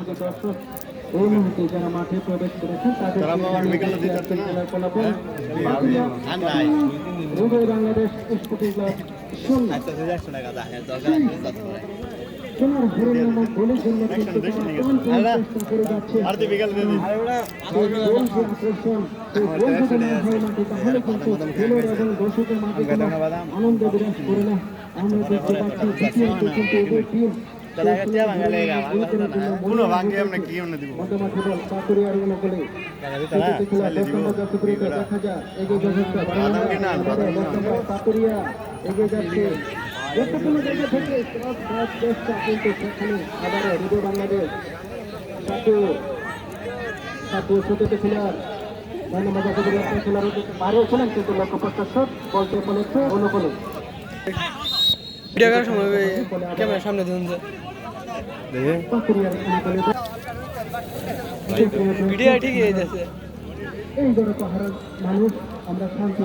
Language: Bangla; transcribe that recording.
দর্শক এই মুহূর্তে যারা মাঠে প্রবেশ করেছেন তাদের ফলাফল হৃদয় বাংলাদেশ স্পোর্টিং ক্লাব 0। সোনার হরিণ নামক গোলের জন্য কিন্তু চেষ্টা করে যাচ্ছে তাহলে কিন্তু খেলোয়াড় এবং দর্শকের মাঠে আনন্দ বিরাজ করে না। আমরা দেখতে পাচ্ছি দ্বিতীয়ত কিন্তু এদের টিম এগিয়ে যাচ্ছে গুরুত্বপূর্ণ জায়গা থেকে চেষ্টা কিন্তু সেখানে আবারও হৃদয় বাংলাদেশ সতীতে খেলার খেলার বাইরেও ছিলেন কিন্তু লক্ষ্য প্রত্যাশক বলতে বলেছে অনুকূলে সামনে এই বড় পাহাড়ের মানুষ আমরা শান্তি